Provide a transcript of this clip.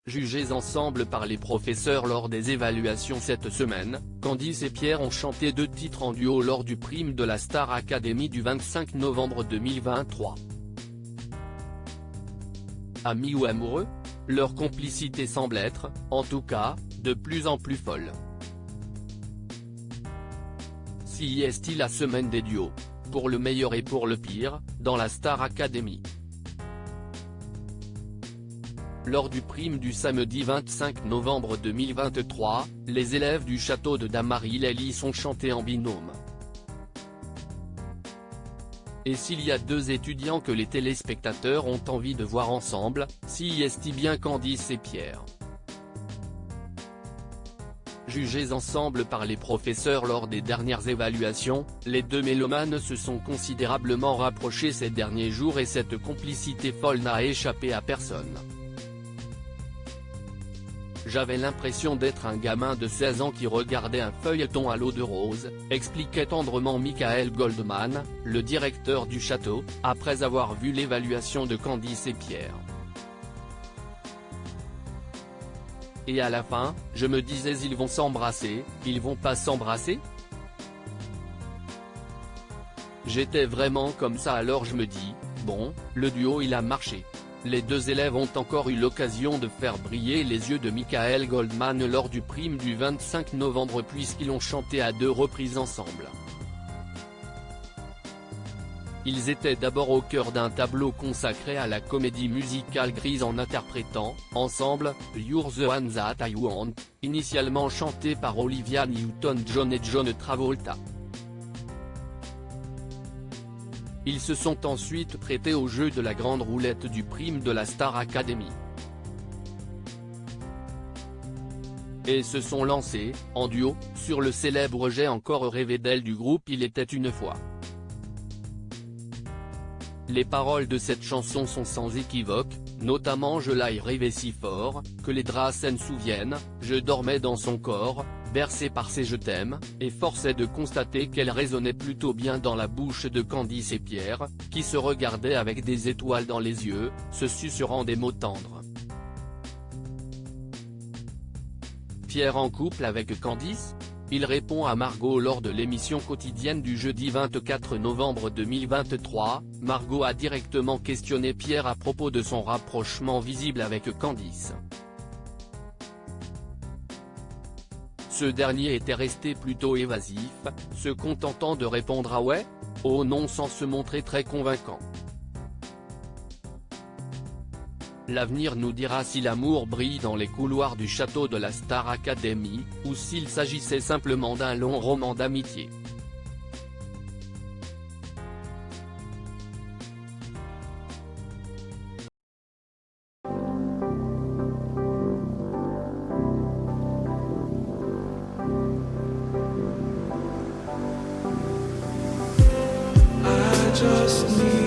Jugés ensemble par les professeurs lors des évaluations cette semaine, Candice et Pierre ont chanté 2 titres en duo lors du prime de la Star Academy du 25 novembre 2023. Amis ou amoureux? Leur complicité semble être, en tout cas, de plus en plus folle. Si est-il la semaine des duos, pour le meilleur et pour le pire, dans la Star Academy. Lors du prime du samedi 25 novembre 2023, les élèves du château de Dammaril-Lely ont chanté en binôme. Et s'il y a 2 étudiants que les téléspectateurs ont envie de voir ensemble, si est-il bien Candice et Pierre. Jugés ensemble par les professeurs lors des dernières évaluations, les 2 mélomanes se sont considérablement rapprochés ces derniers jours et cette complicité folle n'a échappé à personne. J'avais l'impression d'être un gamin de 16 ans qui regardait un feuilleton à l'eau de rose, expliquait tendrement Michael Goldman, le directeur du château, après avoir vu l'évaluation de Candice et Pierre. Et à la fin, je me disais ils vont s'embrasser, ils vont pas s'embrasser? J'étais vraiment comme ça alors je me dis, bon, le duo il a marché. Les 2 élèves ont encore eu l'occasion de faire briller les yeux de Michael Goldman lors du prime du 25 novembre puisqu'ils ont chanté à 2 reprises ensemble. Ils étaient d'abord au cœur d'un tableau consacré à la comédie musicale Grease en interprétant, ensemble, You're the One That I Want, initialement chanté par Olivia Newton-John et John Travolta. Ils se sont ensuite prêtés au jeu de la grande roulette du prime de la Star Academy. Et se sont lancés, en duo, sur le célèbre J'ai encore rêvé d'elle du groupe Il était une fois. Les paroles de cette chanson sont sans équivoque, notamment Je l'ai rêvé si fort, que les draps s'en souviennent, je dormais dans son corps, bercé par ses je t'aime, et force est de constater qu'elle résonnait plutôt bien dans la bouche de Candice et Pierre, qui se regardaient avec des étoiles dans les yeux, se susurrant des mots tendres. Pierre en couple avec Candice? Il répond à Margot lors de l'émission quotidienne du jeudi 24 novembre 2023, Margot a directement questionné Pierre à propos de son rapprochement visible avec Candice. Ce dernier était resté plutôt évasif, se contentant de répondre à ouais, oh non sans se montrer très convaincant. L'avenir nous dira si l'amour brille dans les couloirs du château de la Star Academy, ou s'il s'agissait simplement d'un long roman d'amitié. I just need